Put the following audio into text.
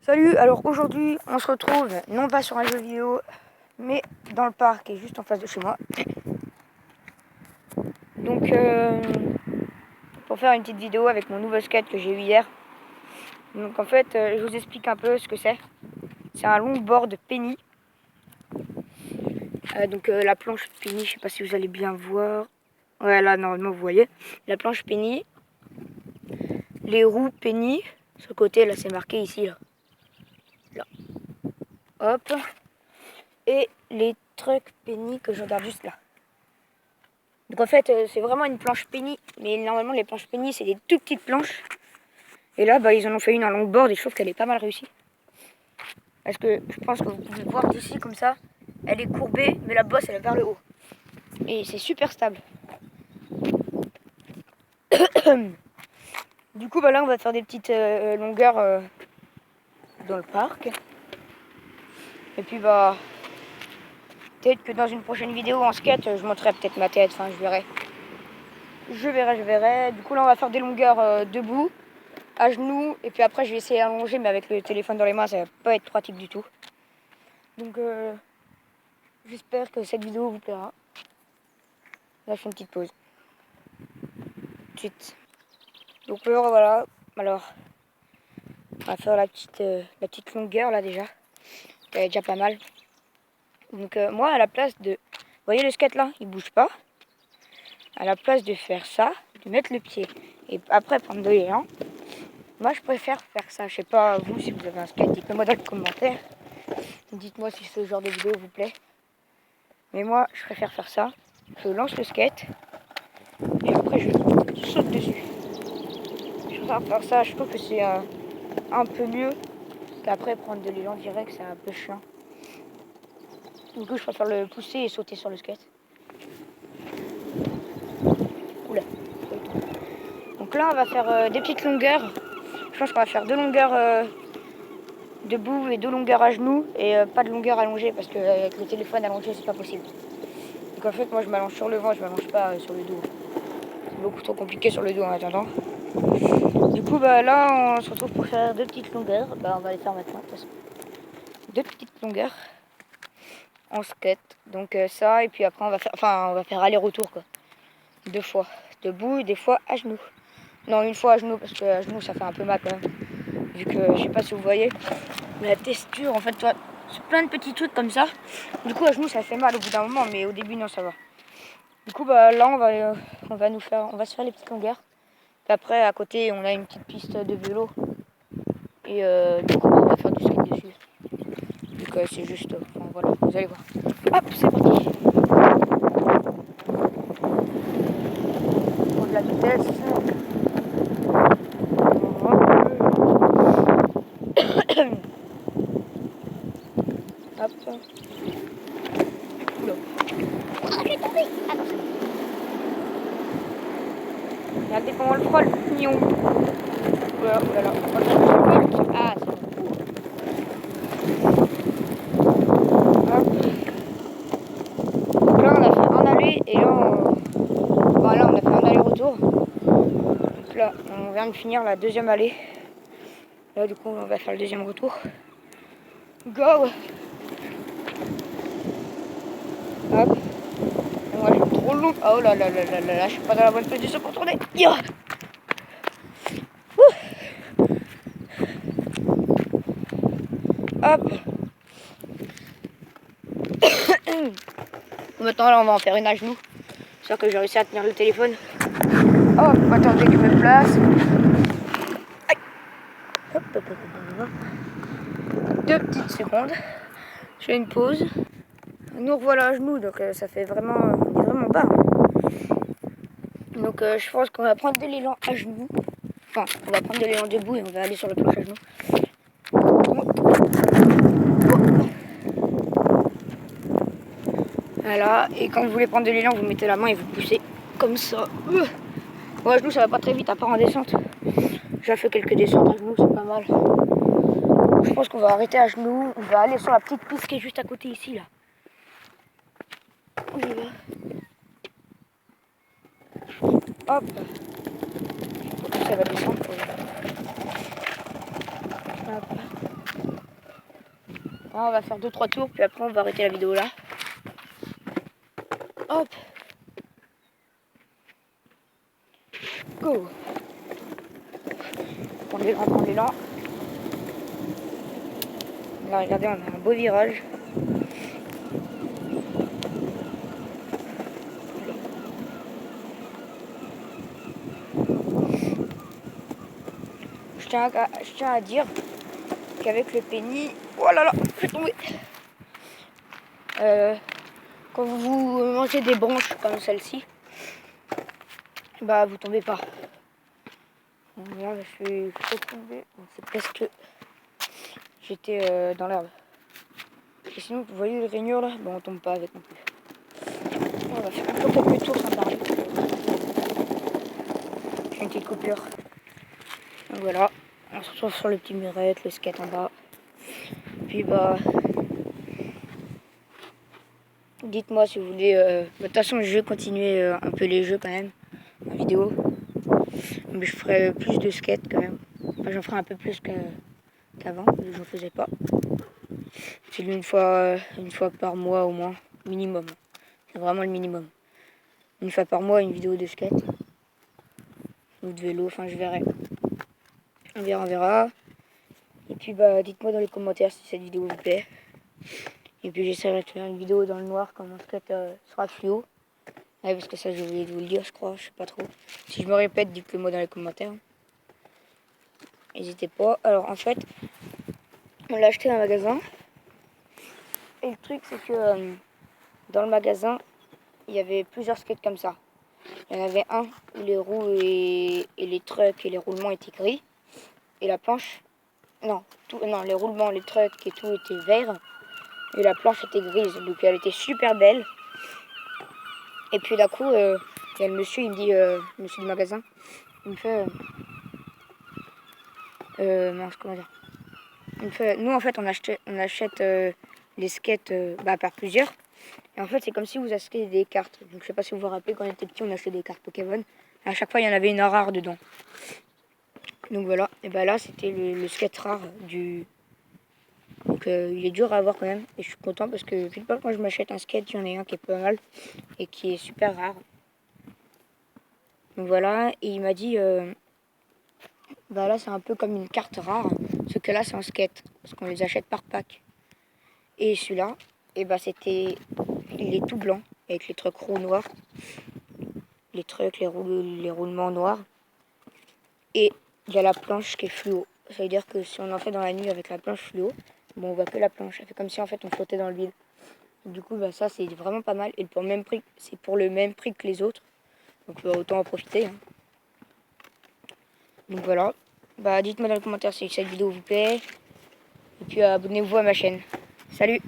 Salut, alors aujourd'hui on se retrouve non pas sur un jeu vidéo mais dans le parc qui est juste en face de chez moi. Donc pour faire une petite vidéo avec mon nouveau skate que j'ai eu hier. Donc en fait je vous explique un peu ce que c'est. C'est un longboard penny. La planche penny, je sais pas si vous allez bien voir. Ouais, là normalement vous voyez. La planche penny. Les roues penny. Sur le côté là c'est marqué ici là. Hop. Et les trucks penny que je regarde juste là. Donc en fait c'est vraiment une planche penny. Mais normalement les planches penny c'est des toutes petites planches. Et là ils en ont fait une en longboard et je trouve qu'elle est pas mal réussie. Parce que je pense que vous pouvez voir d'ici comme ça. Elle est courbée mais la bosse elle est vers le haut. Et c'est super stable. Du coup là on va faire des petites longueurs dans le parc. Et puis peut-être que dans une prochaine vidéo en skate je montrerai peut-être ma tête, enfin je verrai. Je verrai. Du coup là on va faire des longueurs debout, à genoux, et puis après je vais essayer d'allonger, mais avec le téléphone dans les mains ça va pas être pratique du tout. Donc j'espère que cette vidéo vous plaira. Là je fais une petite pause. Tout de suite. Donc voilà, alors on va faire la petite longueur là déjà. Elle est déjà pas mal. Donc moi à la place de... Vous voyez le skate là, il bouge pas. À la place de faire ça, de mettre le pied et après prendre de l'élan, moi je préfère faire ça. Je sais pas vous si vous avez un skate, dites-le moi dans les commentaires. Dites-moi si ce genre de vidéo vous plaît. Mais moi je préfère faire ça. Je lance le skate et après je saute dessus. Je préfère faire ça, je trouve que c'est un peu mieux qu'après prendre de l'élan direct, c'est un peu chiant. Du coup je préfère le pousser et sauter sur le skate. Oula. Donc là on va faire des petites longueurs. Je pense qu'on va faire 2 longueurs debout et 2 longueurs à genoux et pas de longueur allongée parce qu'avec le téléphone allongé c'est pas possible. Donc en fait moi je m'allonge sur le vent, je m'allonge pas sur le dos. C'est beaucoup trop compliqué sur le dos en attendant. Du coup là on se retrouve pour faire 2 petites longueurs. On va les faire maintenant de toute façon. 2 petites longueurs en skate. Donc ça et puis après on va faire aller-retour quoi. 2 fois debout et des fois à genoux. Non, une fois à genoux parce que à genoux ça fait un peu mal quand même. Vu que je sais pas si vous voyez, mais la texture en fait, c'est plein de petits trucs comme ça. Du coup à genoux ça fait mal au bout d'un moment, mais au début non ça va. Du coup là on va se faire les petites longueurs. Puis après à côté on a une petite piste de vélo et du coup on va faire du skate dessus. Donc c'est juste, voilà, vous allez voir. Hop, c'est parti. Pour de la vitesse. Hop. Oula. Ah, je vais tomber. Ah non, c'est bon. Regardez comment on le frôle, mignon. Oula, oulala. Ah, c'est bon. Hop. Donc là, on a fait un aller et là, on a fait un aller-retour. Donc là, on vient de finir la deuxième allée. Là, du coup, on va faire le deuxième retour. Go! Hop. Et moi, je suis trop long. Oh là là là là là là, je suis pas dans la bonne position pour tourner. Yeah. Hop. Maintenant, là, on va en faire une à genoux. J'espère que j'ai réussi à tenir le téléphone. Oh, attendez que je me place. Aïe. Hop, hop, hop, hop, hop. 2 petites secondes. Je fais une pause. Nous revoilà à genoux, donc ça fait vraiment, on est vraiment bas. Donc je pense qu'on va prendre de l'élan à genoux. Enfin, on va prendre de l'élan debout et on va aller sur le planche à genoux. Voilà, et quand vous voulez prendre de l'élan, vous mettez la main et vous poussez comme ça. Bon, à genoux, ça va pas très vite, à part en descente. J'ai fait quelques descentes à genoux, c'est pas mal. Je pense qu'on va arrêter à genoux. On va aller sur la petite piste qui est juste à côté ici, là. On y va. Hop. Ça va descendre. Hop. Là, on va faire 2-3 tours, puis après on va arrêter la vidéo là. Hop. Go. Prendre l'élan, prendre l'élan. Là, regardez, on a un beau virage. Je tiens à dire qu'avec le penny, oh là là, je vais tomber. Quand vous mangez des branches comme celle-ci, bah vous tombez pas. Donc là, je suis tombé. C'est parce que j'étais dans l'herbe. Et sinon, vous voyez les rainures là, bah on tombe pas avec non plus. On va faire encore quelques tours sans parler. J'ai une petite coupure. Donc voilà, on se retrouve sur le petit muret, le skate en bas. Puis bah, dites-moi si vous voulez. De toute façon, je vais continuer un peu les jeux quand même en vidéo. Mais je ferai plus de skate quand même. Enfin, j'en ferai un peu plus qu'avant, mais je n'en faisais pas. C'est une fois par mois au moins, minimum. C'est vraiment le minimum. Une fois par mois, une vidéo de skate. Ou de vélo, enfin je verrai. On verra, on verra. Et puis bah dites-moi dans les commentaires si cette vidéo vous plaît. Et puis j'essaierai de faire une vidéo dans le noir quand mon skate sera fluo. Ouais, parce que ça j'ai oublié de vous le dire je crois, je sais pas trop. Si je me répète, dites-le moi dans les commentaires. N'hésitez pas. Alors en fait, on l'a acheté dans un magasin. Et le truc c'est que dans le magasin, il y avait plusieurs skates comme ça. Il y en avait un où les roues et les trucks et les roulements étaient gris. Et la planche, non, les roulements, les trucks et tout étaient verts. Et la planche était grise, donc elle était super belle. Et puis d'un coup, il y a le monsieur, il me dit, le monsieur du magasin, il me fait, mince, comment dire, il me fait, nous en fait on achète les skates par plusieurs. Et en fait c'est comme si vous achetez des cartes. Donc je sais pas si vous vous rappelez, quand on était petit on achetait des cartes Pokémon. À chaque fois il y en avait une rare dedans. Donc voilà, et bah là c'était le skate rare du... Donc il est dur à avoir quand même. Et je suis content parce que pile poil quand je m'achète un skate, il y en a un qui est pas mal et qui est super rare. Donc voilà, et il m'a dit, bah là c'est un peu comme une carte rare, ce que là c'est un skate, parce qu'on les achète par pack. Et celui-là, et bah il est tout blanc, avec les trucs roues noirs, les trucs, les roulements noirs. Et il y a la planche qui est fluo. Ça veut dire que si on en fait dans la nuit avec la planche fluo, bon on voit que la planche. Ça fait comme si en fait on flottait dans le vide. Du coup bah ça c'est vraiment pas mal. Et pour le même prix, c'est pour le même prix que les autres. Donc autant en profiter. Hein. Donc voilà. Bah dites-moi dans les commentaires si cette vidéo vous plaît. Et puis abonnez-vous à ma chaîne. Salut!